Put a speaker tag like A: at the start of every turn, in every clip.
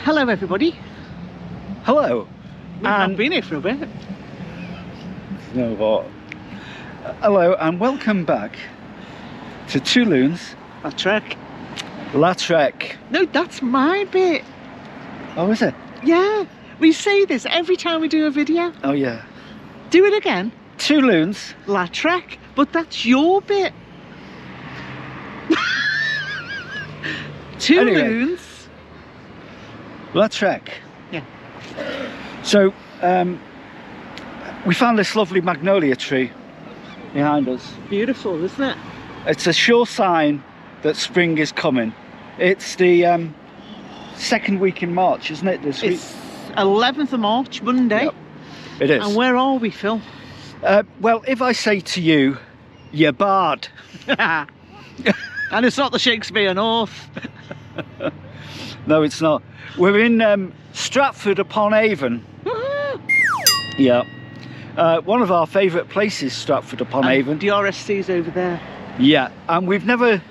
A: Hello everybody.
B: Hello.
A: We've not been here for a bit.
B: You know what? Hello and welcome back to Two Loons.
A: La Trek.
B: La Trek.
A: No, that's my bit.
B: Oh, is it?
A: Yeah. We say this every time we do a video.
B: Oh, yeah.
A: Do it again.
B: Two Loons.
A: La Trek. But that's your bit. Two Loons.
B: La Trek.
A: Yeah.
B: So, we found this lovely magnolia tree behind us.
A: Beautiful, isn't it?
B: It's a sure sign that spring is coming. It's the second week in March, isn't it, this week?
A: It's 11th of March, Monday.
B: Yep, it is.
A: And where are we, Phil?
B: Well, if I say to you, you're barred.
A: And it's not the Shakespeare North.
B: No, it's not. We're in Stratford upon Avon. Yeah. One of our favourite places, Stratford upon Avon.
A: The RSC's over there.
B: Yeah, and we've never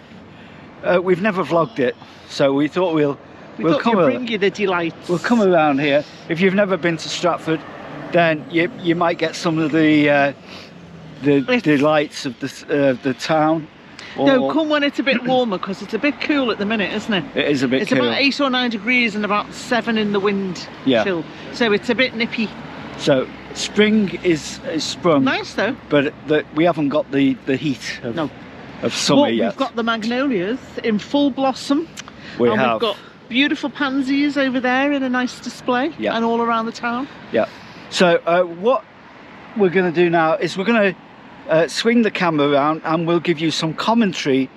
B: vlogged it, so we thought we'll come
A: bring you the delights.
B: We'll come around here. If you've never been to Stratford, then you might get some of the delights of the town.
A: No, come when it's a bit warmer, because it's a bit cool at the minute, isn't it?
B: It is a bit cool.
A: It's about 8 or 9 degrees and about 7 in the wind chill. So it's a bit nippy.
B: So spring is sprung.
A: Nice though.
B: But we haven't got the heat of summer yet.
A: We've got the magnolias in full blossom.
B: We've
A: got beautiful pansies over there in a nice display and all around the town. Yeah.
B: So what we're going to do now is we're going to swing the camera around and we'll give you some commentary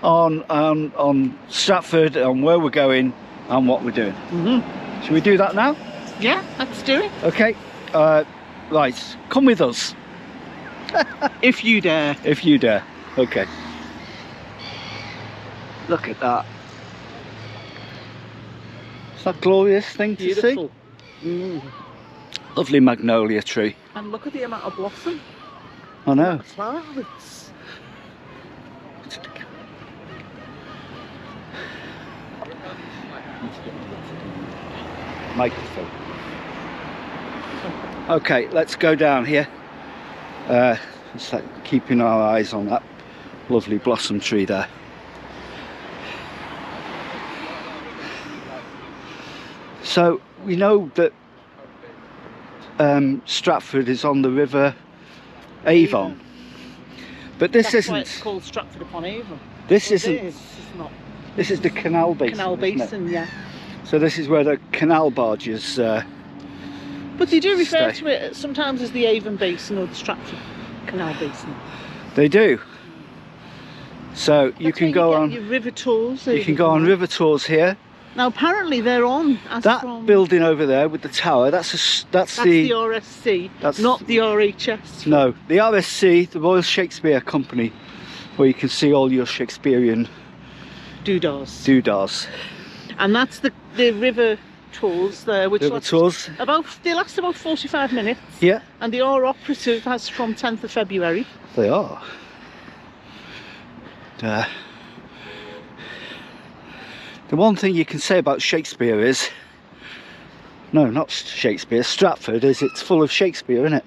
B: on Stratford, on where we're going and what we're doing. Should we do that now?
A: Yeah, let's do it.
B: Okay. Right, come with us.
A: If you dare.
B: If you dare. Okay. Look at that. Is that a glorious thing to see? Lovely magnolia tree.
A: And look at the amount of blossom.
B: I know.
A: Flowers.
B: Microphone. Okay, let's go down here. Just like keeping our eyes on that lovely blossom tree there. So we know that Stratford is on the River Avon, but this isn't.
A: Why it's called Stratford upon Avon.
B: This isn't.
A: It's not.
B: This is the canal basin.
A: Canal basin, yeah.
B: So this is where the canal barges.
A: But they do refer to it sometimes as the Avon Basin or the Stratford Canal Basin.
B: They do. So you can go on
A: your river tours.
B: You can go on river tours here.
A: Now apparently they're on.
B: That building over there with the tower. That's the
A: RSC. That's not the RHS.
B: No, the RSC, the Royal Shakespeare Company, where you can see all your Shakespearean doodahs. And
A: that's the river tours there, which
B: last about
A: 45 minutes.
B: Yeah.
A: And they are operative as from 10th of February.
B: They are. The one thing you can say about Shakespeare is, no, not Shakespeare, Stratford, is it's full of Shakespeare, isn't it?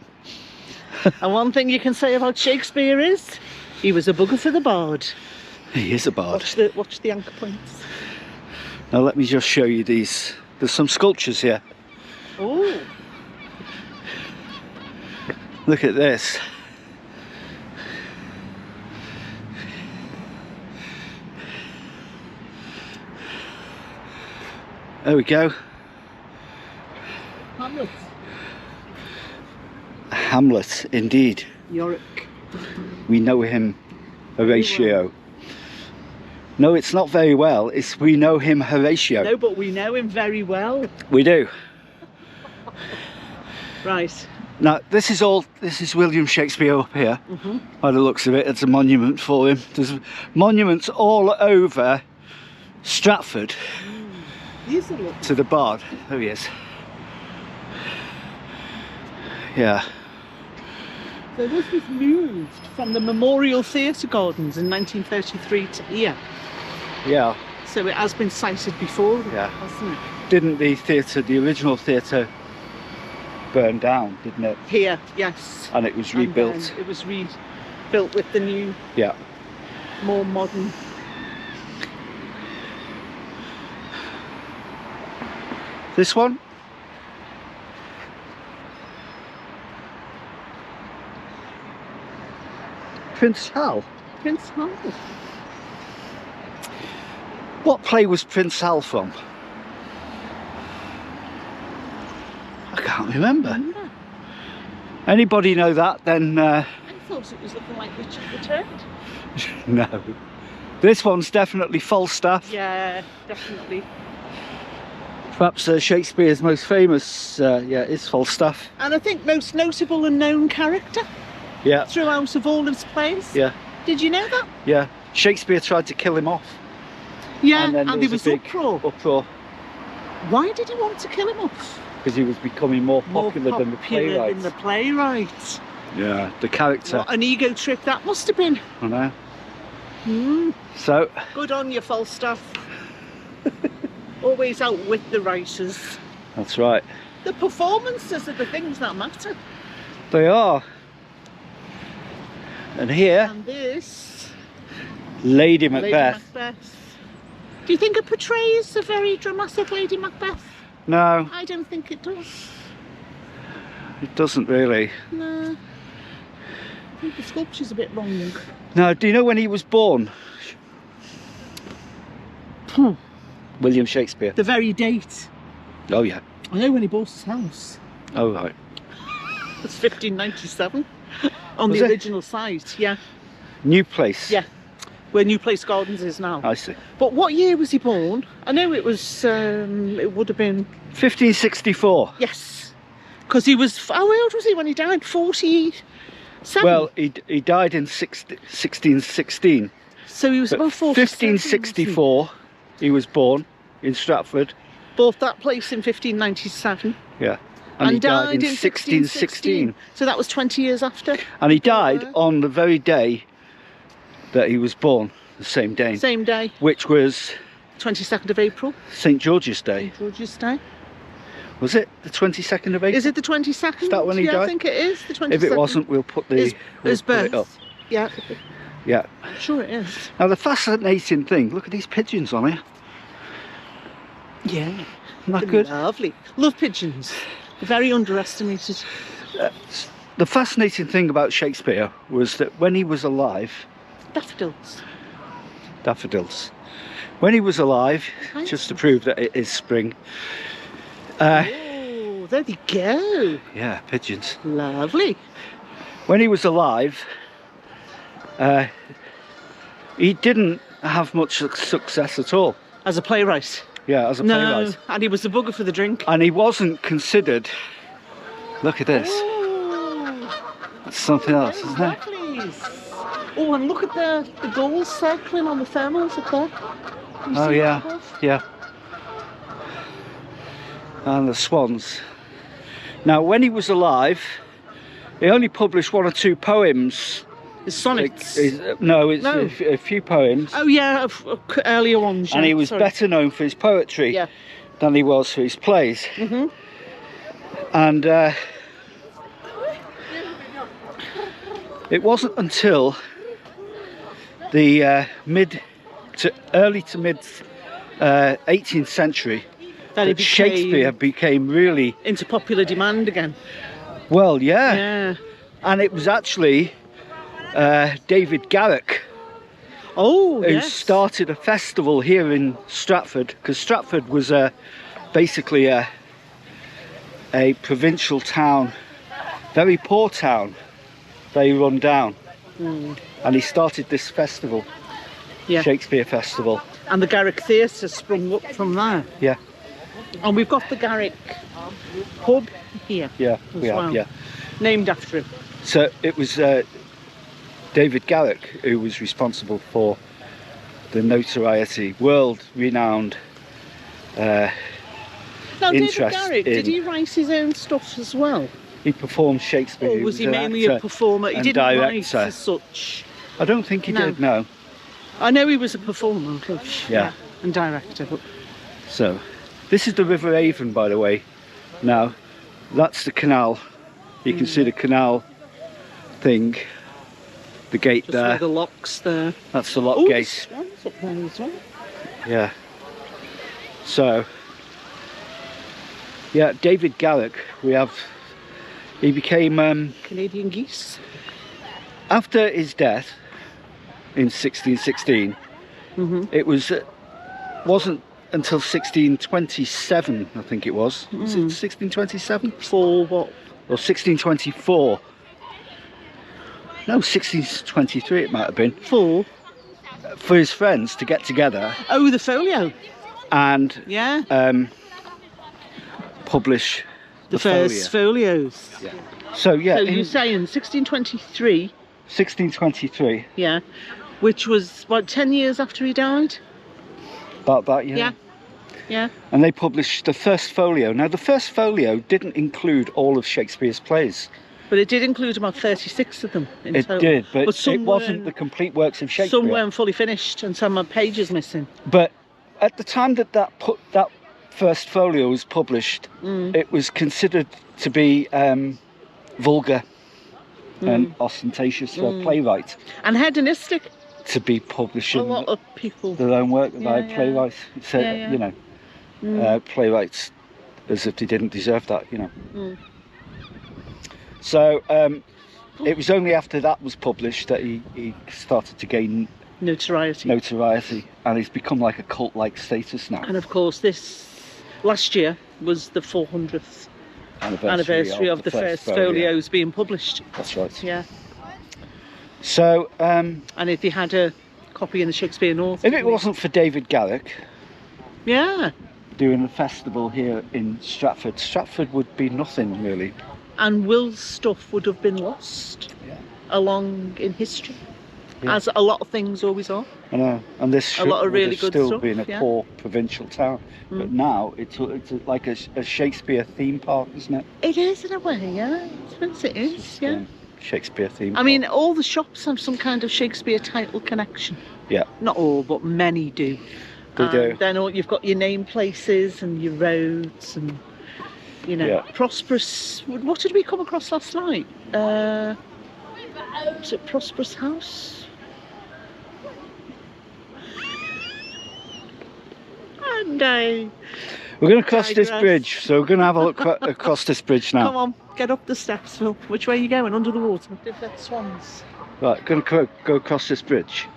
A: And one thing you can say about Shakespeare is, he was a bugger for the bard.
B: He is a bard.
A: Watch the anchor points.
B: Now let me just show you these. There's some sculptures here.
A: Oh.
B: Look at this. There we go.
A: Hamlet.
B: Hamlet, indeed.
A: Yorick.
B: We know him, Horatio. No, it's not very well. It's we know him, Horatio.
A: No, but we know him very well.
B: We do.
A: Right.
B: Now, this is William Shakespeare up here. By the looks of it, it's a monument for him. There's monuments all over Stratford. To the bard. There he is. Yeah.
A: So this was moved from the Memorial Theatre Gardens in 1933 to here.
B: Yeah.
A: So it has been sited before,
B: Yeah.
A: hasn't it?
B: Didn't the theatre, the original theatre, burn down, didn't it?
A: Here, yes.
B: And it was
A: And
B: rebuilt.
A: then it was rebuilt with the new,
B: Yeah.
A: more modern.
B: This one? Prince Hal.
A: Prince Hal.
B: What play was Prince Hal from? I can't remember. Anybody know that? Then
A: I thought it was looking like Richard Returned.
B: no. This one's definitely Falstaff.
A: Yeah, definitely.
B: Perhaps Shakespeare's most famous, is Falstaff.
A: And I think most notable and known character
B: Yeah,
A: throughout of all his plays.
B: yeah,
A: Did you know that?
B: yeah. Shakespeare tried to kill him off.
A: Yeah,
B: And then
A: and there was
B: a big
A: uproar. Why did he want to kill him off?
B: Because he was becoming more popular than the playwright.
A: Than the playwright.
B: Yeah, the character.
A: What an ego trip that must have been.
B: I know.
A: Mm.
B: So,
A: Good on you, Falstaff. Always out with the writers.
B: that's right.
A: The performances are the things that matter.
B: They are. And here,
A: And this,
B: Lady
A: Lady
B: Macbeth.
A: Macbeth. Do you think it portrays a very dramatic Lady Macbeth?
B: No,
A: I don't think it does.
B: it doesn't really.
A: No. I think the sculpture's a bit wrong.
B: Now, do you know when he was born? William Shakespeare.
A: The very date.
B: Oh, yeah.
A: I know when he bought his house.
B: Oh, right.
A: It's 1597 on
B: Was
A: the
B: it?
A: original site. Yeah,
B: New place.
A: yeah. Where New Place Gardens is now.
B: I see.
A: But what year was he born? I know it was. It would have been
B: 1564.
A: yes, because he was. How old was he when he died? 47.
B: Well, he died in 1616.
A: so he was
B: But
A: about 47.
B: 1564, he was born in Stratford.
A: Bought that place in 1597.
B: Yeah. And he died in 1616.
A: So that was 20 years after.
B: And he died on the very day that he was born, the same day,
A: Same day,
B: which was
A: 22nd of April.
B: St George's Day.
A: St George's Day.
B: Was it the 22nd of April?
A: Is it the 22nd?
B: Is that when he
A: yeah,
B: died?
A: I think it is the 22nd.
B: If it wasn't, we'll put the
A: his
B: we'll put it up.
A: birth. Yeah,
B: Yeah.
A: I'm sure it is.
B: Now the fascinating thing, look at these pigeons on here.
A: Yeah.
B: Isn't that good?
A: Lovely. Love pigeons. They're very underestimated.
B: The fascinating thing about Shakespeare was that when he was alive,
A: Daffodils.
B: daffodils. When he was alive,
A: Nice.
B: just to prove that it is spring.
A: Oh, there they go.
B: Yeah, pigeons.
A: Lovely.
B: When he was alive, he didn't have much success at all.
A: As a playwright.
B: Yeah, as a
A: No,
B: playwright.
A: and he was a bugger for the drink.
B: And he wasn't considered. Look at this.
A: Oh,
B: That's something else, isn't it?
A: exactly. Oh, and look at the goals circling on the thermals up there. You
B: Oh
A: see
B: yeah,
A: that above?
B: yeah. And the swans. Now, when he was alive, he only published 1 or 2 poems.
A: The sonnets.
B: No.
A: No.
B: A few poems.
A: Oh yeah, earlier ones.
B: And
A: yeah,
B: he was
A: sorry.
B: better known for his poetry
A: Yeah.
B: than he was for his plays.
A: Mm-hmm.
B: And it wasn't until the early to mid 18th century that Shakespeare became really,
A: into popular demand again.
B: well, yeah.
A: Yeah.
B: And it was actually David Garrick
A: Oh,
B: who
A: yes.
B: started a festival here in Stratford, because Stratford was basically a provincial town, very poor town, very run down. And he started this festival,
A: Yeah.
B: Shakespeare Festival.
A: And the Garrick Theatre sprung up from there.
B: Yeah,
A: And we've got the Garrick pub here.
B: yeah,
A: As
B: we have,
A: well.
B: yeah.
A: Named after him.
B: So it was David Garrick who was responsible for the notoriety, world-renowned
A: Now, David
B: interest
A: Garrick, did
B: in-
A: he write his own stuff as well?
B: he performed Shakespeare.
A: Or was he
B: an
A: mainly a
B: actor
A: performer? He
B: and
A: didn't write
B: director.
A: as such.
B: I don't think he
A: No.
B: did, no.
A: I know he was a performer.
B: Yeah.
A: and director. But
B: So, this is the River Avon, by the way. Now, that's the canal. You can see the canal thing, the gate
A: just
B: there.
A: where the lock's there.
B: That's the lock
A: Oh,
B: gate.
A: the swan's up there as well.
B: Yeah. So, yeah, David Garrick, he became,
A: Canadian geese.
B: after his death in 1616, it wasn't until 1627, I think it was. Was it 1627?
A: For what?
B: Or 1624. No, 1623 it might have been.
A: For
B: For his friends to get together
A: oh, the folio.
B: and
A: Yeah.
B: publish
A: The first folios.
B: Yeah. So yeah,
A: So
B: in
A: you're saying 1623,
B: 1623,
A: yeah, which was what 10 years after he died.
B: about that, yeah.
A: Yeah. Yeah.
B: And they published the first folio. Now the first folio didn't include all of Shakespeare's plays.
A: But it did include about 36 of them in
B: It
A: total.
B: did, but
A: some
B: it wasn't
A: weren't-
B: the complete works of Shakespeare.
A: Some weren't fully finished and some had pages missing.
B: But at the time that first folio was published, it was considered to be vulgar and ostentatious for a playwright
A: And hedonistic.
B: to be publishing
A: A lot of people.
B: their own work by
A: Yeah.
B: playwrights. So,
A: Yeah, yeah.
B: you know, playwrights as if they didn't deserve that, you know. So it was only after that was published that he started to gain
A: Notoriety.
B: and he's become like a cult-like status now.
A: And of course, this last year was the 400th anniversary of the first folios being published.
B: That's right.
A: Yeah.
B: So,
A: And if he had a copy in the Shakespeare North.
B: if it wasn't for David Garrick
A: Yeah.
B: doing a festival here in Stratford, Stratford would be nothing really.
A: And Will's stuff would have been lost along in history,
B: Yeah.
A: as a lot of things always are.
B: I know, and this
A: A lot of
B: would
A: really
B: have
A: good
B: still
A: stuff,
B: been a
A: yeah.
B: poor provincial town, but now it's like a Shakespeare theme park, isn't it?
A: It is in a way, yeah. I suppose it is, yeah.
B: Shakespeare theme.
A: I mean, all the shops have some kind of Shakespeare title connection.
B: Yeah.
A: Not all, but many do.
B: They do.
A: Then you've got your name places and your roads and, you know,
B: Yeah.
A: Prosperous. What did we come across last night? Was it Prosperous House? And
B: We're going to cross this
A: digress.
B: bridge, so we're going to have a look across this bridge now.
A: come on, get up the steps, Phil. Which way are you going? Under the water? They've got swans.
B: Right, going to go across this bridge.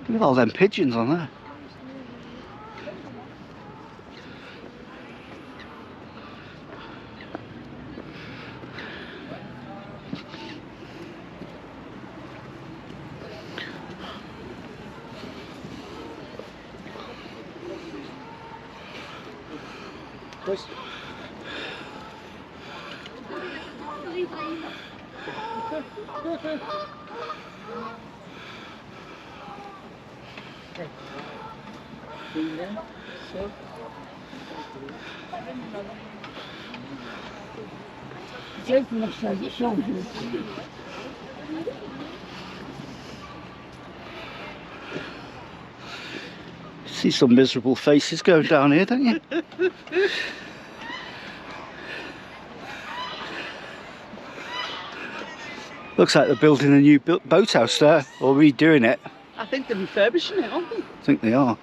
B: Look at all them pigeons on there. See some miserable faces going down here, don't you? Looks like they're building a new boathouse there, or redoing it.
A: I think they're refurbishing it, aren't they?
B: I think they are.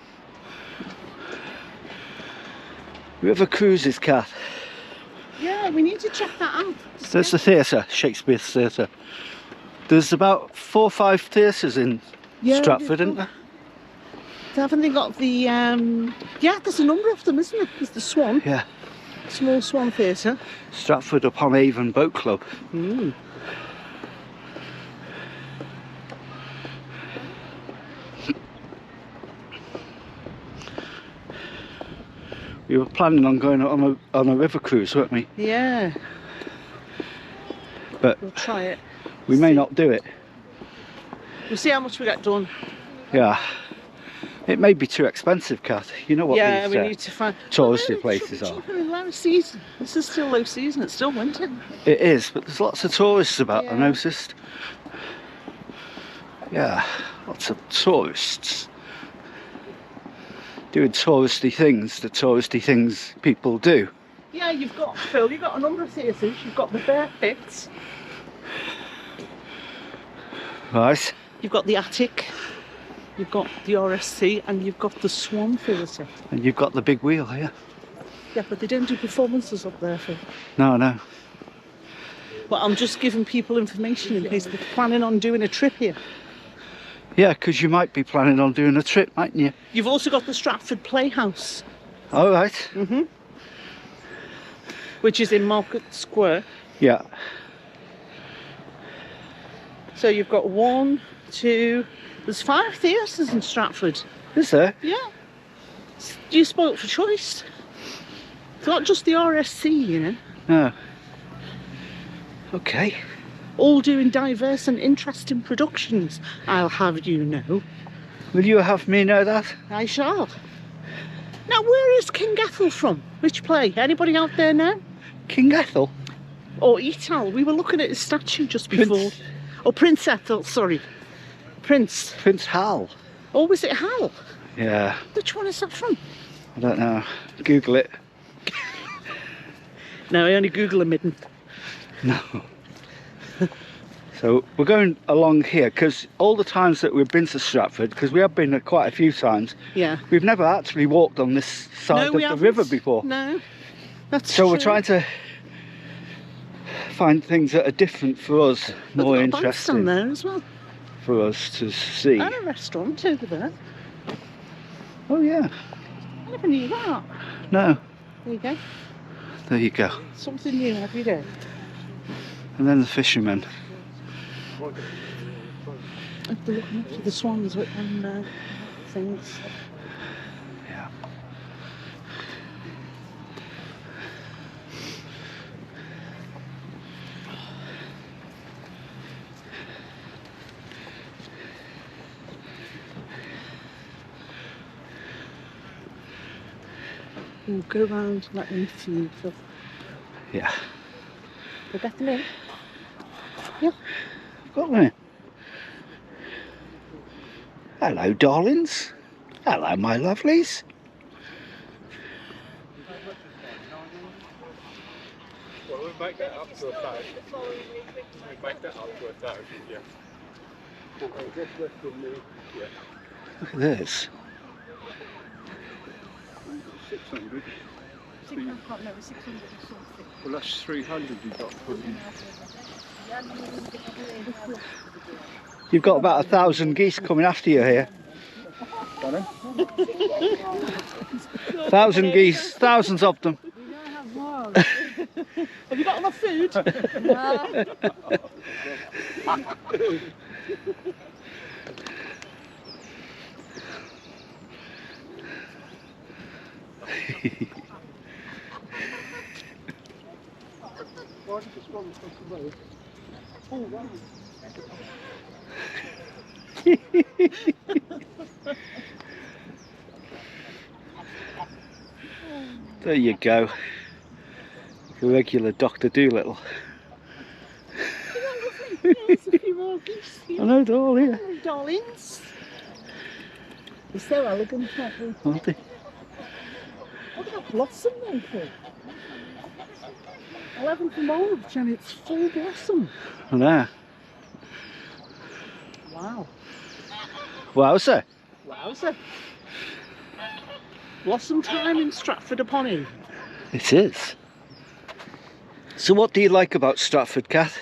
B: River Cruises, Kath.
A: Yeah, we need to check that out.
B: There's the theatre, Shakespeare's Theatre. There's about 4 or 5 theatres in
A: Yeah,
B: Stratford,
A: yeah.
B: isn't there?
A: Haven't they got the, yeah, there's a number of them, isn't it? There's the Swan,
B: Yeah.
A: Small Swan Theatre.
B: Stratford upon Avon Boat Club. We were planning on going on a river cruise, weren't we?
A: Yeah,
B: But
A: we'll try it.
B: we may not do it.
A: We'll see how much we get done.
B: Yeah. It may be too expensive, Kath. You know what
A: Yeah,
B: these
A: we need to find...
B: touristy
A: Well, no, it should
B: places
A: be
B: are.
A: cheaper in low season. This is still low season, it's still winter.
B: It is, but there's lots of tourists about, I
A: Yeah.
B: noticed. Yeah, lots of tourists. doing touristy things, the touristy things people do.
A: Yeah, you've got, Phil, you've got a number of theatres. You've got the Bear Pits.
B: Right.
A: You've got the Attic. You've got the RSC, and you've got the Swan Theatre.
B: And you've got the big wheel here.
A: Yeah, but they don't do performances up there, Phil.
B: No, no.
A: But I'm just giving people information in case they're planning on doing a trip here.
B: Yeah, because you might be planning on doing a trip, mightn't you?
A: You've also got the Stratford Playhouse.
B: All right.
A: Mm-hmm. Which is in Market Square.
B: Yeah.
A: So you've got 1, 2... There's 5 theatres in Stratford.
B: Is there?
A: Yeah. You're spoilt for choice. It's not just the RSC, you know.
B: No. Okay.
A: All doing diverse and interesting productions, I'll have you know.
B: Will you have me know that?
A: I shall. Now, where is King Ethel from? Which play? Anybody out there know?
B: King Ethel?
A: Or Etal? We were looking at his statue just before. Oh, Prince Ethel, sorry. Prince
B: Hal.
A: Oh, was it Hal?
B: Yeah.
A: Which one is that from?
B: I don't know. Google it.
A: No, I only Google a midden.
B: No. So we're going along here because all the times that we've been to Stratford, because we have been quite a few times,
A: yeah,
B: we've never actually walked on this side of the river before.
A: No, that's
B: so
A: true.
B: We're trying to find things that are different for us, more interesting
A: there as well
B: for us to see.
A: And a restaurant over there.
B: Oh yeah.
A: I never knew that.
B: No.
A: There you go.
B: There you go.
A: Something new every day.
B: And then the fishermen.
A: They're looking up to the swans with them things.
B: Yeah.
A: We'll go round and let them feed.
B: Yeah.
A: We'll get them in. Yeah.
B: Got them in. Hello, darlings. Hello, my lovelies.
C: Well, we'll make that up to 1,000. We'll make that up to 1,000, yeah.
B: Look at this.
C: 600.
A: 600 or something.
C: Well, that's 300 you've got to put in.
B: You've got about 1,000 geese coming after you here. 1,000 geese, thousands of them.
A: Have you got enough food?
B: There you go. A regular Dr. Dolittle. I know, they're all here.
A: Darlings. They're so elegant, aren't they?
B: Aren't they?
A: Look at that blossom then, Phil. 11th of March and it's full blossom.
B: I know.
A: Wow.
B: Wowza.
A: Wowza. Blossom time in Stratford-upon-Avon.
B: It is. So what do you like about Stratford, Kath?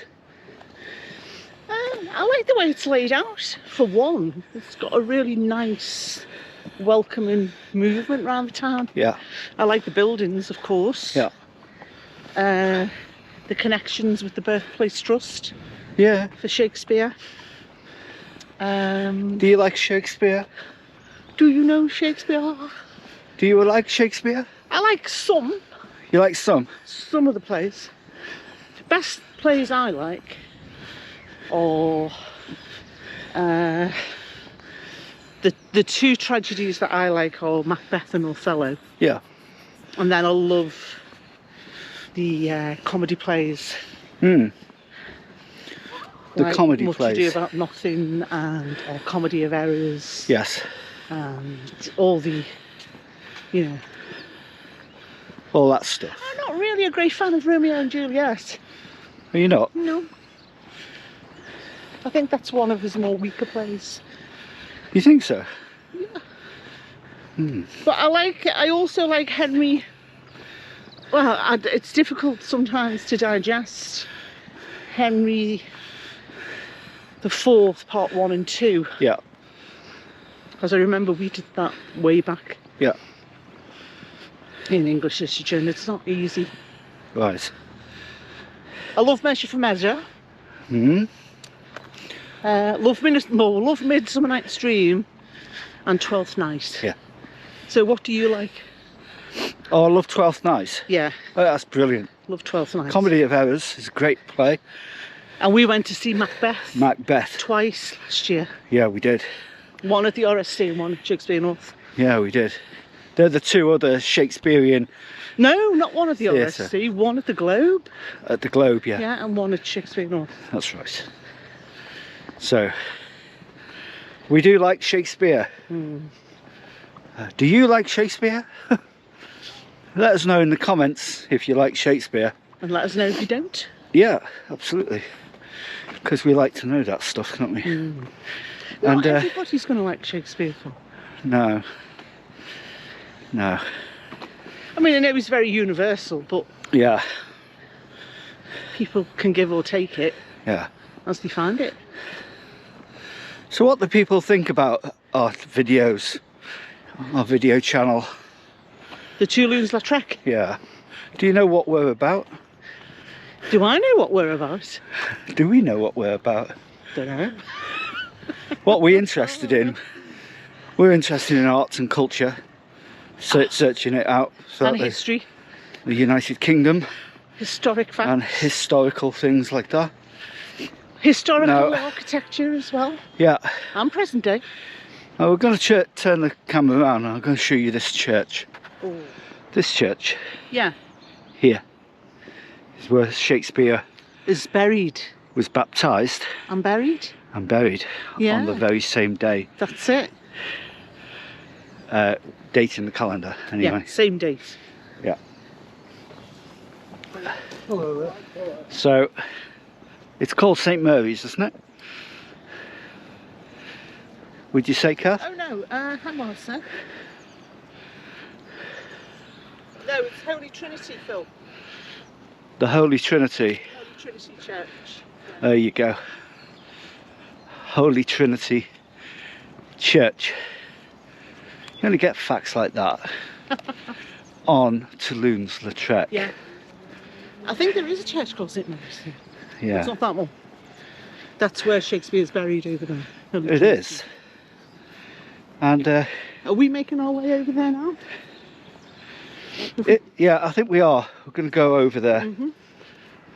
A: I like the way it's laid out. For one, it's got a really nice, welcoming movement around the town.
B: Yeah.
A: I like the buildings, of course.
B: Yeah.
A: The connections with the Birthplace Trust.
B: Yeah.
A: For Shakespeare.
B: Do you like Shakespeare?
A: Do you know Shakespeare?
B: Do you like Shakespeare?
A: I like some.
B: You like some?
A: Some of the plays. The best plays I like are the two tragedies that I like are Macbeth and Othello.
B: Yeah.
A: And then I love the comedy plays.
B: The
A: like
B: comedy
A: Much
B: plays.
A: Ado About Nothing and Comedy of Errors.
B: Yes.
A: And all the Yeah.
B: All that stuff.
A: I'm not really a great fan of Romeo and Juliet.
B: Are you not?
A: No. I think that's one of his more weaker plays.
B: You think so?
A: Yeah.
B: Hmm.
A: But I also like Henry. Well, it's difficult sometimes to digest Henry the Fourth, part 1 and 2.
B: Yeah.
A: Because I remember we did that way back.
B: Yeah.
A: In English literature, and it's not easy.
B: Right.
A: I love Measure for Measure.
B: Hmm.
A: Love Midsummer Night's Dream and Twelfth Night.
B: Yeah.
A: So what do you like?
B: Oh, I love Twelfth Night.
A: Yeah.
B: Oh, that's brilliant.
A: Love Twelfth Night.
B: Comedy of Errors is a great play.
A: And we went to see Macbeth.
B: Macbeth.
A: Twice last year.
B: Yeah, we did.
A: One at the RSC and one at Shakespeare North.
B: Yeah, we did. They're the two other Shakespearean
A: No, not one at the
B: Theatre.
A: RSC. One at the Globe.
B: at the Globe, yeah.
A: Yeah, and one at Shakespeare North.
B: That's right. So, we do like Shakespeare. Do you like Shakespeare? Let us know in the comments if you like Shakespeare.
A: And let us know if you don't.
B: Yeah, absolutely. Because we like to know that stuff, don't we?
A: Not everybody's going to like Shakespeare.
B: No. No.
A: I mean, I know it's very universal, but
B: Yeah.
A: people can give or take it
B: Yeah.
A: as they find it.
B: So what do people think about our videos? Our video channel?
A: The Two Loons Lautrec.
B: Yeah. Do you know what we're about?
A: Do I know what we're about?
B: Do we know what we're about?
A: Don't know.
B: What we're interested in? We're interested in arts and culture. Searching it out. So
A: And history.
B: The United Kingdom.
A: Historic facts.
B: And historical things like that.
A: Historical architecture as well.
B: Yeah.
A: And present day.
B: Now we're going to turn the camera around and I'm going to show you this church.
A: Oh.
B: This church
A: Yeah.
B: here is where Shakespeare
A: Is buried.
B: was baptised
A: And buried.
B: and buried on the very same day.
A: That's it.
B: Date in the calendar, anyway.
A: Yeah, same date.
B: Yeah.
C: Hello there.
B: So it's called St Mary's, isn't it? Would you say, Kath?
A: Oh no, hang on a sec. No, it's Holy Trinity, Phil.
B: The Holy Trinity.
A: Holy Trinity Church.
B: There you go. Holy Trinity Church. You only get facts like that on to Loons Lautrec.
A: Yeah. I think there is a church called St Mary's here.
B: Yeah.
A: It's not that one. That's where Shakespeare's buried over there. Holy
B: It
A: Trinity.
B: is. And
A: Are we making our way over there now?
B: yeah, I think we are. We're going to go over there and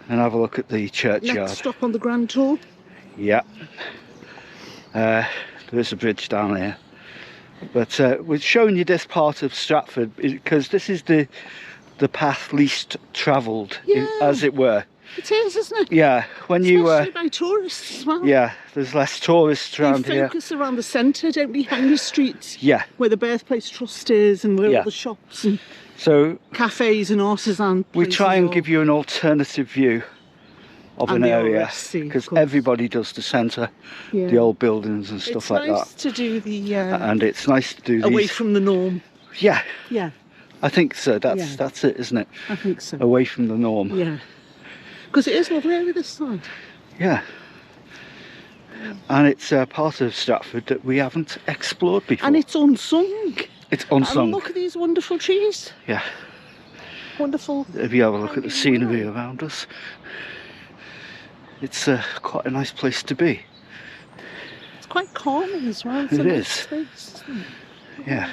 B: have a look at the churchyard.
A: Let's stop on the Grand Tour.
B: Yeah. There is a bridge down there. But we're showing you this part of Stratford because this is the path least travelled, as it were.
A: It is, isn't it?
B: Yeah, when
A: Especially by tourists as well.
B: yeah, there's less tourists around
A: They
B: here.
A: focus around the centre, don't we? Henry Street.
B: Yeah.
A: Where the Birthplace Trust is and where all the shops and
B: So
A: cafes and artisan
B: we
A: places
B: try and
A: are.
B: give you an alternative view of
A: And
B: an
A: the
B: area
A: RSC, of
B: because
A: course.
B: everybody does the centre,
A: Yeah.
B: the old buildings and stuff
A: It's
B: like
A: nice
B: that.
A: to do the
B: And it's nice to do
A: away
B: these.
A: from the norm.
B: Yeah,
A: Yeah,
B: I think so. That's
A: Yeah.
B: that's it, isn't it?
A: I think so.
B: Away from the norm.
A: Yeah, because it is lovely over this side.
B: Yeah. And it's a part of Stratford that we haven't explored before.
A: And it's unsung.
B: It's unsung.
A: And look at these wonderful trees.
B: Yeah.
A: Wonderful.
B: If you have a look at the
A: hanging
B: scenery
A: willow.
B: around us, it's quite a nice place to be.
A: It's quite calming as well. It's
B: It
A: a nice
B: is.
A: space, isn't it?
B: Yeah.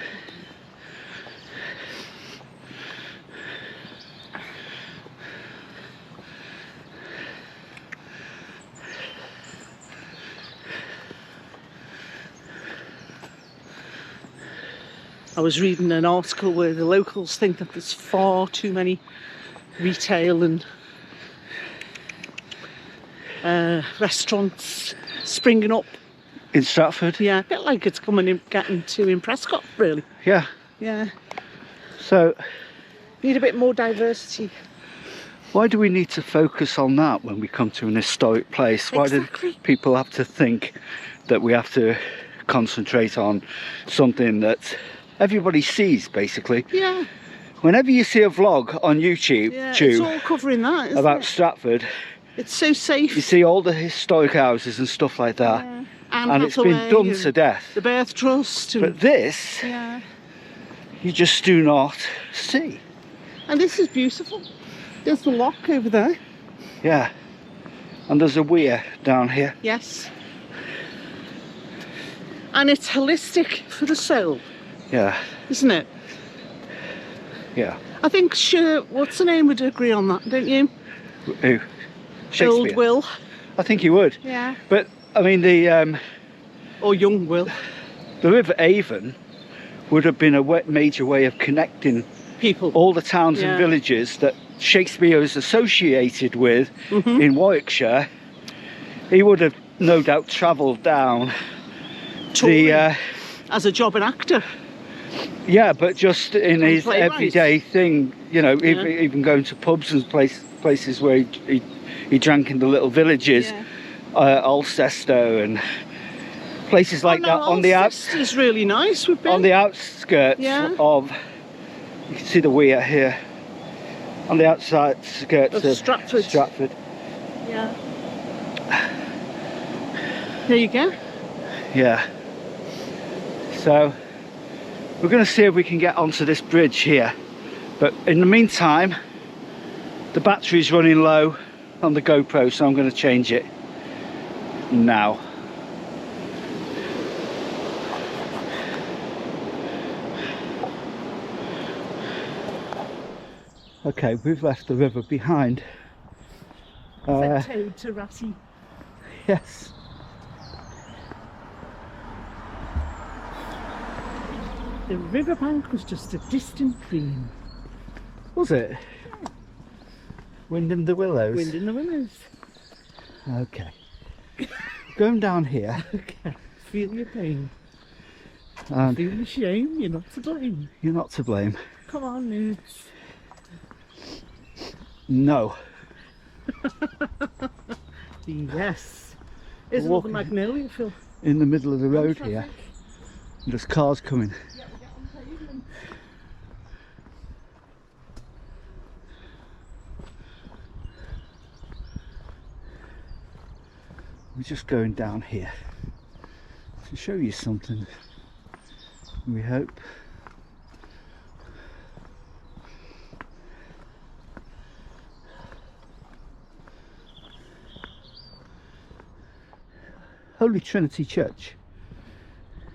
A: I was reading an article where the locals think that there's far too many retail and restaurants springing up.
B: In Stratford?
A: Yeah, a bit like it's coming in, getting to in Prescott, really.
B: Yeah.
A: Yeah.
B: So
A: Need a bit more diversity.
B: why do we need to focus on that when we come to an historic place? Why
A: Exactly.
B: do people have to think that we have to concentrate on something that everybody sees, basically?
A: Yeah,
B: Whenever you see a vlog on YouTube
A: yeah. It's all covering that, isn't
B: about
A: it?
B: Stratford,
A: It's so safe.
B: you see all the historic houses and stuff like that,
A: Yeah.
B: and it's been done to death.
A: The Birth Trust. And,
B: But this,
A: yeah.
B: you just do not see.
A: And this is beautiful. There's the lock over there.
B: Yeah. And there's a weir down here.
A: Yes. And it's holistic for the soul,
B: Yeah,
A: isn't it?
B: yeah.
A: I think what's the name would agree on that, don't you?
B: Who? Shakespeare.
A: Old Will.
B: I think he would.
A: Yeah.
B: But I mean,
A: Or young Will.
B: the River Avon would have been a major way of connecting
A: People.
B: all the towns
A: Yeah.
B: and villages that Shakespeare is associated with in Warwickshire. He would have no doubt travelled down
A: Touring
B: the
A: as a job and actor.
B: yeah, but just in his
A: playwright.
B: everyday thing, you know,
A: Yeah.
B: even going to pubs and places where he drank in the little villages,
A: Yeah.
B: Alcester and places like that on the
A: It's really nice. We've been.
B: on the outskirts
A: Yeah.
B: of. You can see the weir here. On the outside skirts
A: Of
B: of
A: Stratford.
B: Stratford.
A: Yeah. There you go.
B: Yeah. So we're going to see if we can get onto this bridge here. But in the meantime, the battery's running low on the GoPro, so I'm going to change it now. Okay, we've left the river behind.
A: Toad to Ratty.
B: Yes.
A: The riverbank was just a distant dream.
B: Was it? Wind in the willows.
A: Wind in the willows.
B: Okay. Going down here.
A: Okay. Feel your pain.
B: And
A: Feel your shame. You're not to blame.
B: you're not to blame.
A: Come on, Loons.
B: No.
A: Yes. Isn't it the
B: Walking.
A: magnolia, Phil?
B: In the middle of the road
A: Traffic.
B: here. There's cars coming.
A: Yeah, we get on pavement.
B: We're just going down here to show you something, we hope. Holy Trinity Church.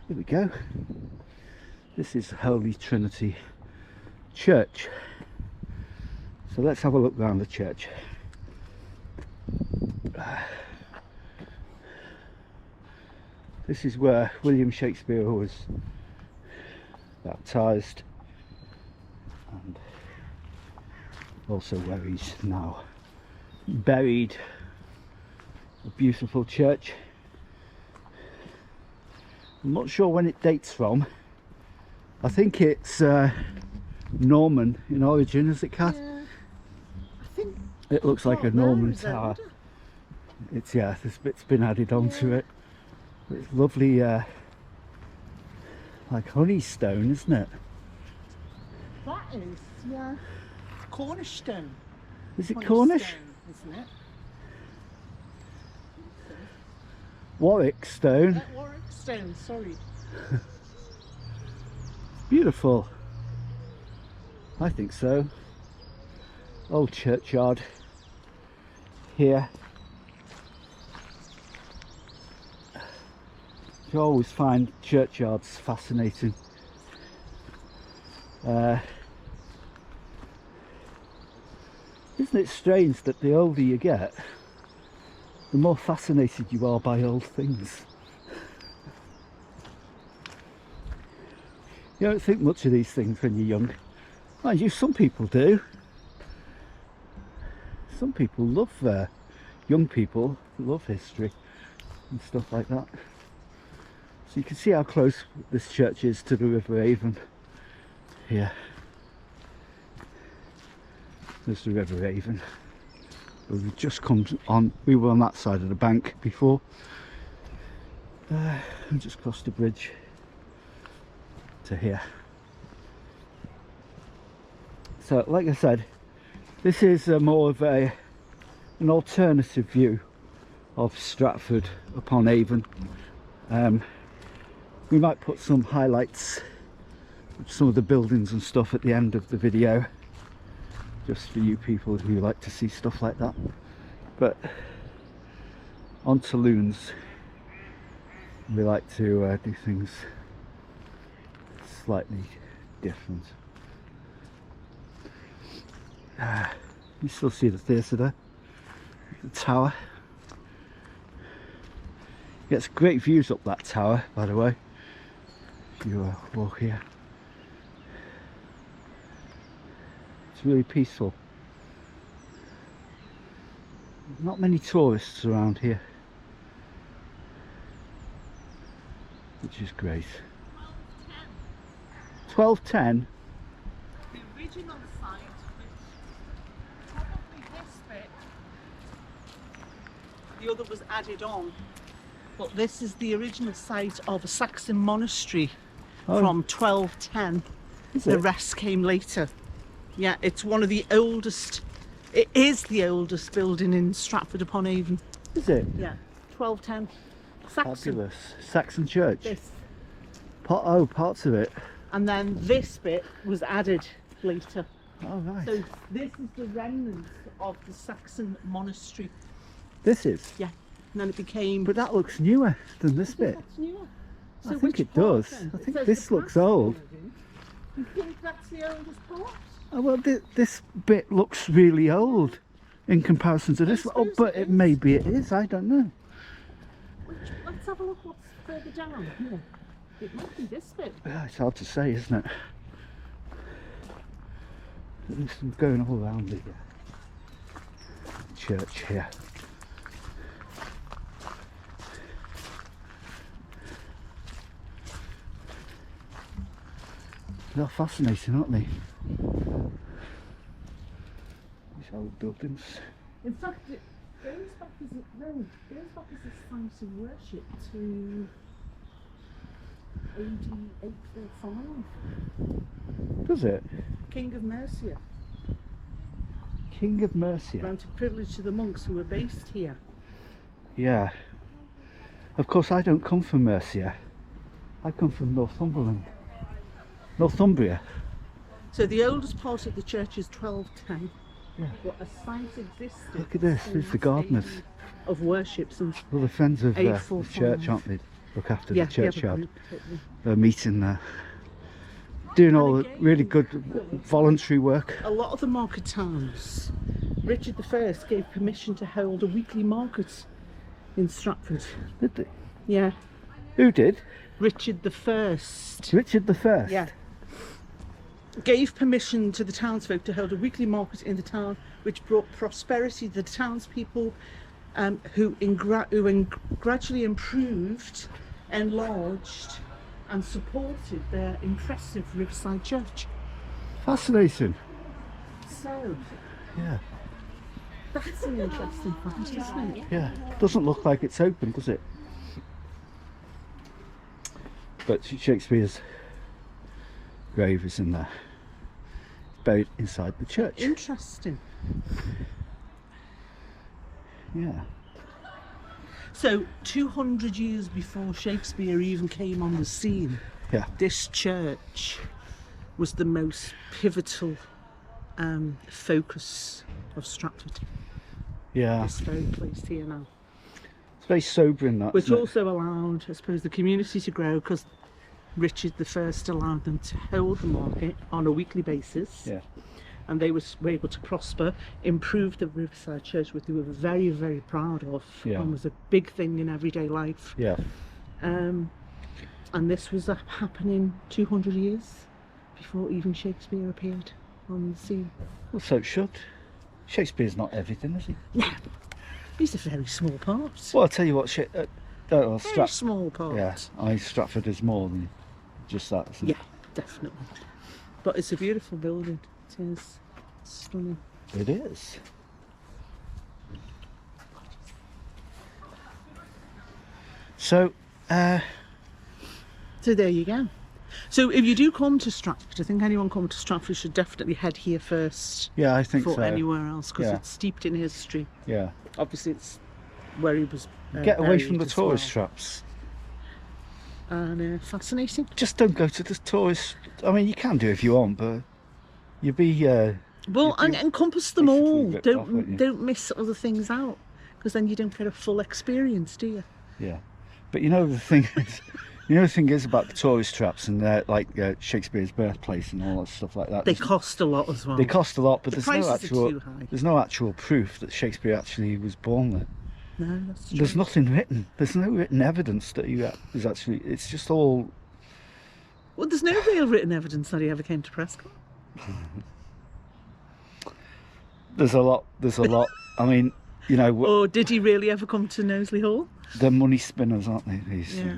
B: Here we go. This is Holy Trinity Church. So let's have a look around the church. This is where William Shakespeare was baptised, and also where he's now buried. A beautiful church. I'm not sure when it dates from. I think it's Norman in origin, is it, Kath?
A: Yeah. I think.
B: It looks like a
A: Oh, no,
B: Norman
A: is that
B: tower.
A: older?
B: It's, yeah, this bit's been added onto it. It's lovely, like honey stone, isn't it?
A: That is, yeah. Cornish stone.
B: Is it Cornish?
A: Stone, isn't it?
B: Warwick stone.
A: Warwick stone, sorry.
B: Beautiful. I think so. Old churchyard here. You always find churchyards fascinating. Isn't it strange that the older you get, the more fascinated you are by old things? You don't think much of these things when you're young. Mind you, some people do. Some people love young people love history and stuff like that. So you can see how close this church is to the River Avon here. There's the River Avon. We've just come on, we were on that side of the bank before. And just crossed the bridge to here. So like I said, this is more of an alternative view of Stratford upon Avon. We might put some highlights of some of the buildings and stuff at the end of the video, just for you people who like to see stuff like that. But on to Loons, we like to do things slightly different. You still see the theatre there, the tower. Gets great views up that tower, by the way, if you walk here. It's really peaceful. Not many tourists around here, which is great. 1210.
A: The original site, which probably this bit, the other was added on, but this is the original site of a Saxon monastery from 1210. The rest came later. Yeah, it's one of the oldest, it is the oldest building in Stratford upon Avon.
B: Is it?
A: Yeah, 1210. Saxon.
B: Fabulous. Saxon church.
A: This.
B: Oh, parts of it.
A: And then this bit was added later.
B: Oh, right.
A: So this is the remnants of the Saxon monastery.
B: This is?
A: Yeah. And then it became...
B: But that looks newer than this bit.
A: That's newer.
B: I
A: So
B: think
A: which
B: it
A: part
B: does.
A: then?
B: I
A: It
B: think
A: says
B: this
A: the
B: looks
A: past
B: old.
A: building. You think that's the oldest part?
B: Oh, well, this bit looks really old in comparison to this. Oh,
A: suppose
B: but
A: it is.
B: maybe it is. I don't know.
A: Let's have a look what's further down here. It might be this bit.
B: Yeah, it's hard to say, isn't it? There's some going all around the church here. They're fascinating, aren't they? These old buildings.
A: In fact, it goes back as a site of worship to AD 845.
B: Does it?
A: King of Mercia
B: King of Mercia.
A: granted privilege to the monks who were based here.
B: Yeah. Of course, I don't come from Mercia. I come from Northumbria.
A: So the oldest part of the church is 1210.
B: Yeah.
A: But a site existed.
B: Look at this, there's the gardeners.
A: Of worship since
B: Well, the friends of the
A: 845.
B: church, aren't they? Look after
A: yeah,
B: the churchyard.
A: yeah,
B: They're meeting there. Doing all the
A: again,
B: really good voluntary work.
A: a lot of the market towns, Richard I gave permission to hold a weekly market in Stratford.
B: Did they?
A: Yeah,
B: Who did?
A: Richard I.
B: Richard I.
A: Yeah. Gave permission to the townsfolk to hold a weekly market in the town, which brought prosperity to the townspeople, who gradually improved, enlarged, and supported their impressive riverside church.
B: Fascinating.
A: So,
B: Yeah.
A: that's an interesting fact, isn't it?
B: Yeah. Doesn't look like it's open, does it? But Shakespeare's grave is in there. It's buried inside the church.
A: Interesting.
B: Yeah.
A: So, 200 years before Shakespeare even came on the scene,
B: Yeah.
A: this church was the most pivotal focus of Stratford.
B: Yeah.
A: This very place here now.
B: It's very sobering, that.
A: Which
B: isn't it?
A: also allowed, I suppose, the community to grow, because Richard I allowed them to hold the market on a weekly basis.
B: Yeah.
A: And they were able to prosper, improve the Riverside Church, which they were very, very proud of,
B: Yeah.
A: and was a big thing in everyday life.
B: Yeah.
A: And this was happening 200 years before even Shakespeare appeared on the scene.
B: Well, so it should. Shakespeare's not everything, is he?
A: Yeah, he's a very small part.
B: Well, I'll tell you what,
A: Very small part.
B: Yeah, Stratford is more than just that, isn't
A: Yeah, definitely. But it's a beautiful building. It is stunning.
B: It is. So,
A: So there you go. So if you do come to Stratford, I think anyone coming to Stratford should definitely head here first
B: yeah, I think
A: before
B: so.
A: anywhere else, because
B: Yeah.
A: it's steeped in history.
B: Yeah.
A: Obviously, it's where he was
B: Get away from
A: buried
B: the
A: as
B: tourist
A: well.
B: traps.
A: And fascinating.
B: Just don't go to the tourist. I mean, you can do if you want, but you'd be.
A: Well,
B: You'd be
A: and encompass them
B: basically
A: all.
B: ripped off, wouldn't you?
A: Don't miss other things out, because then you don't get a full experience, do you?
B: Yeah. But you know the thing is, about the tourist traps and like Shakespeare's birthplace and all that stuff like that.
A: They cost a lot as well.
B: They cost a lot, but
A: The
B: there's
A: prices are too high.
B: no actual proof that Shakespeare actually was born there.
A: No, that's true.
B: There's nothing written. There's no written evidence that he was actually. It's just all.
A: Well, there's no real written evidence that he ever came to Prescott.
B: There's a lot. I mean, you know,
A: Or did he really ever come to Knowsley Hall?
B: they're money spinners, aren't they?
A: Yeah.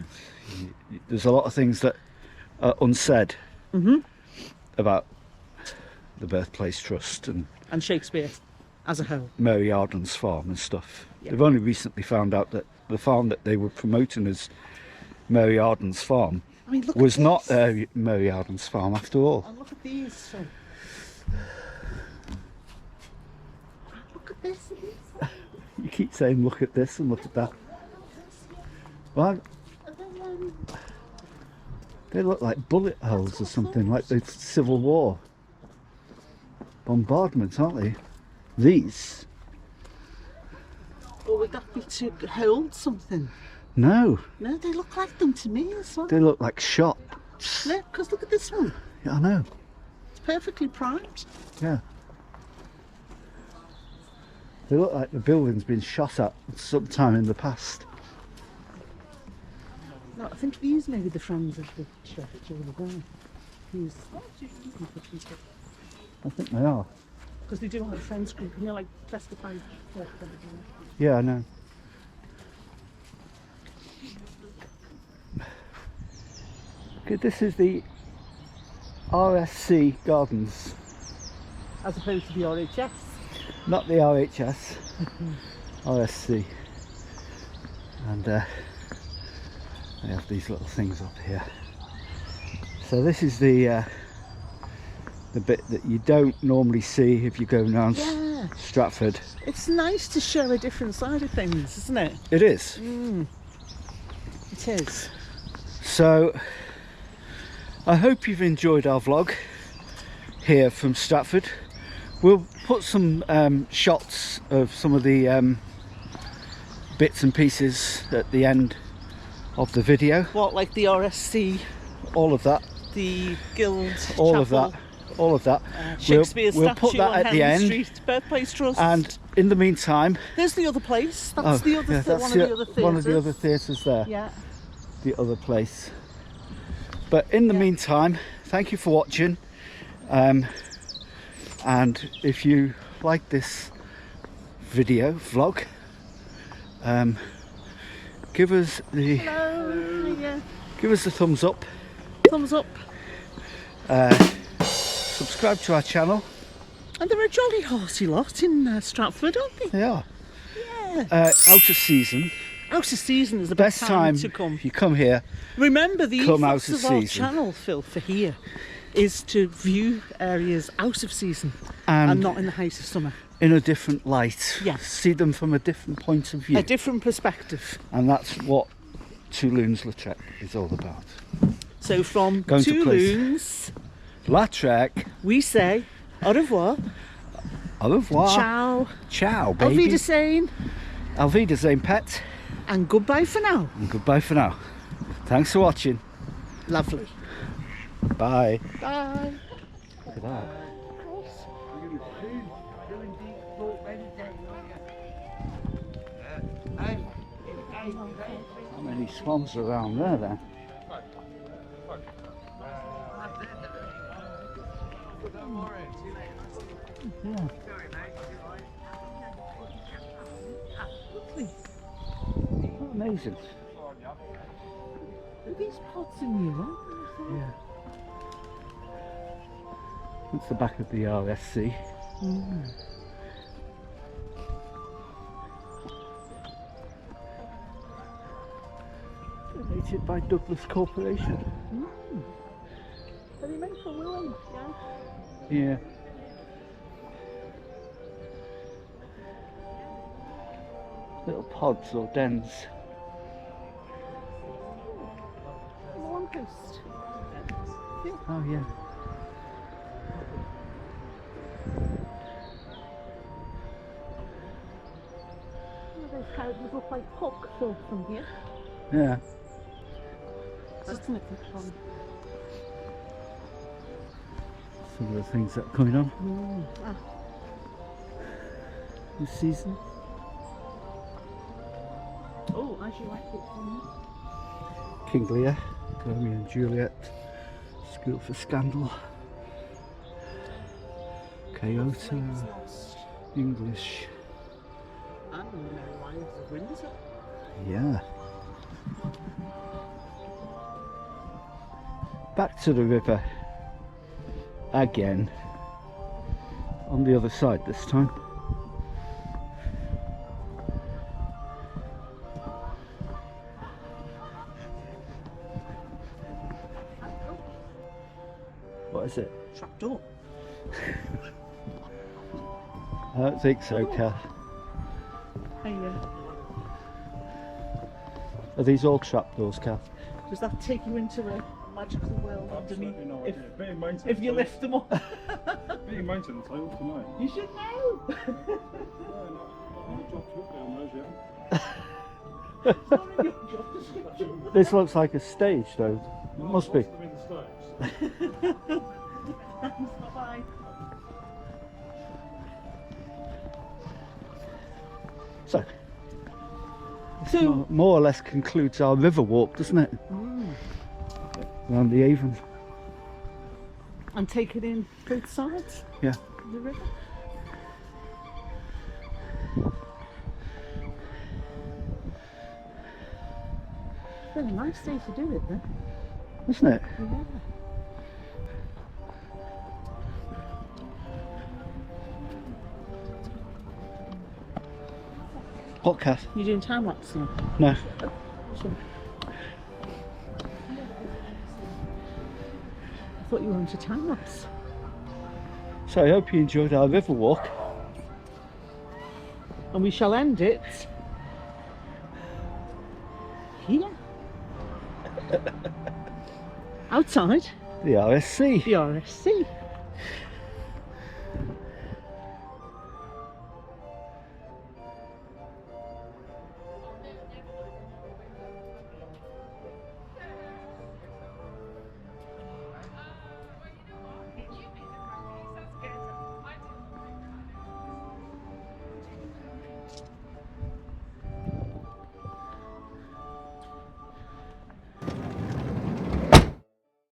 B: There's a lot of things that are unsaid about the Birthplace Trust and
A: Shakespeare as a whole.
B: Mary Arden's farm and stuff.
A: Yeah.
B: They've only recently found out that the farm that they were promoting as Mary Arden's farm
A: I mean, look
B: was
A: at
B: not
A: this.
B: Mary Arden's farm after all.
A: And look at these. So. Look at this.
B: You keep saying look at this and look at that. Well, they look like bullet holes or something, like the Civil War bombardments, aren't they? These?
A: Or would that be to hold something?
B: No,
A: No, they look like them to me as well.
B: they look like shot.
A: No, because look at this one.
B: Yeah, I know.
A: It's perfectly primed.
B: Yeah. They look like the building's been shot at sometime in the past.
A: No, I think these may be the friends of the church over there. These.
B: I think they are.
A: Because they do have a friends group, you know, like Testified.
B: Yeah, I know. Okay, this is the RSC Gardens,
A: As opposed to the RHS.
B: not the RHS, RSC. And they have these little things up here. So this is the bit that you don't normally see if you go around
A: Yeah.
B: Stratford.
A: It's nice to show a different side of things, isn't it?
B: It is.
A: It is.
B: So I hope you've enjoyed our vlog here from Stratford. We'll put some shots of some of the bits and pieces at the end of the video.
A: What, like the RSC,
B: All of that,
A: the Guild,
B: all
A: Chapel,
B: of that, all of that.
A: Shakespeare's
B: we'll
A: statue
B: put that
A: on
B: at
A: Henry
B: the end.
A: Street, Birthplace Trust.
B: And in the meantime,
A: there's the other place. That's the other
B: yeah, that's
A: one of the other theatres.
B: one of the other theatres there.
A: Yeah.
B: The other place. But in the meantime, thank you for watching. And if you like this video vlog, give us the thumbs up.
A: Thumbs up.
B: Subscribe to our channel.
A: And they're a jolly horsey lot in Stratford, aren't they?
B: They are.
A: Yeah.
B: Out of season.
A: Out of season is the
B: Best
A: best
B: time
A: to come.
B: you come here.
A: Remember, the
B: Come out
A: ethos
B: of
A: of our
B: season.
A: channel, Phil, for here, is to view areas out of season
B: And
A: and not in the height of summer.
B: in a different light.
A: Yes.
B: See them from a different point of view.
A: A different perspective.
B: And that's what Loons is all about.
A: So from
B: Going to
A: two
B: place.
A: Loons,
B: Lautrec.
A: we say au revoir,
B: Au revoir.
A: ciao,
B: Ciao,
A: auf
B: baby.
A: Wiedersehen,
B: Auf Wiedersehen, pet.
A: and goodbye for now.
B: And goodbye for now. Thanks for watching.
A: Lovely.
B: Bye.
A: Bye.
B: Look at that. How many swans are around there then? Yeah. Amazing.
A: Are these pots in here, aren't they?
B: Yeah. That's the back of the RSC. operated by Douglas Corporation.
A: Are they meant for women? Yeah.
B: Yeah. Little pods or dens.
A: Lamppost.
B: Oh yeah.
A: Those houses look like puck from here.
B: Yeah.
A: Just an fun.
B: Some of the things that are coming on
A: Ah.
B: this season.
A: Oh, as you like it.
B: King Lear, Romeo and Juliet, School for Scandal, Kyoto, English.
A: And the Merry Wives of Windsor.
B: Yeah. Back to the river again, on the other side this time. What is it?
A: Trapdoor.
B: I don't think so, Cal.
A: Hey,
B: Are these all trapdoors, Cal?
A: does that take you into a magical world underneath?
C: Absolutely no
A: If,
C: idea. Better maintenance.
A: if you lift them up.
C: Better maintenance, I ought to know.
A: You should know.
C: No, not job to look down those yet.
A: It's not in your job description.
B: This looks like a stage, though. It must be.
C: Lots of them in the States.
A: Bye-bye.
B: So,
A: So,
B: more or less concludes our river walk, doesn't it? Around the Avon.
A: and take it in both sides
B: Yeah.
A: of the river. It's been a nice day to do it then.
B: Isn't it?
A: Yeah.
B: What, Kath?
A: You doing time lapse now?
B: No.
A: Sure. I thought you were into time lapse.
B: So I hope you enjoyed our river walk.
A: And we shall end it here. Outside
B: The RSC.
A: the RSC.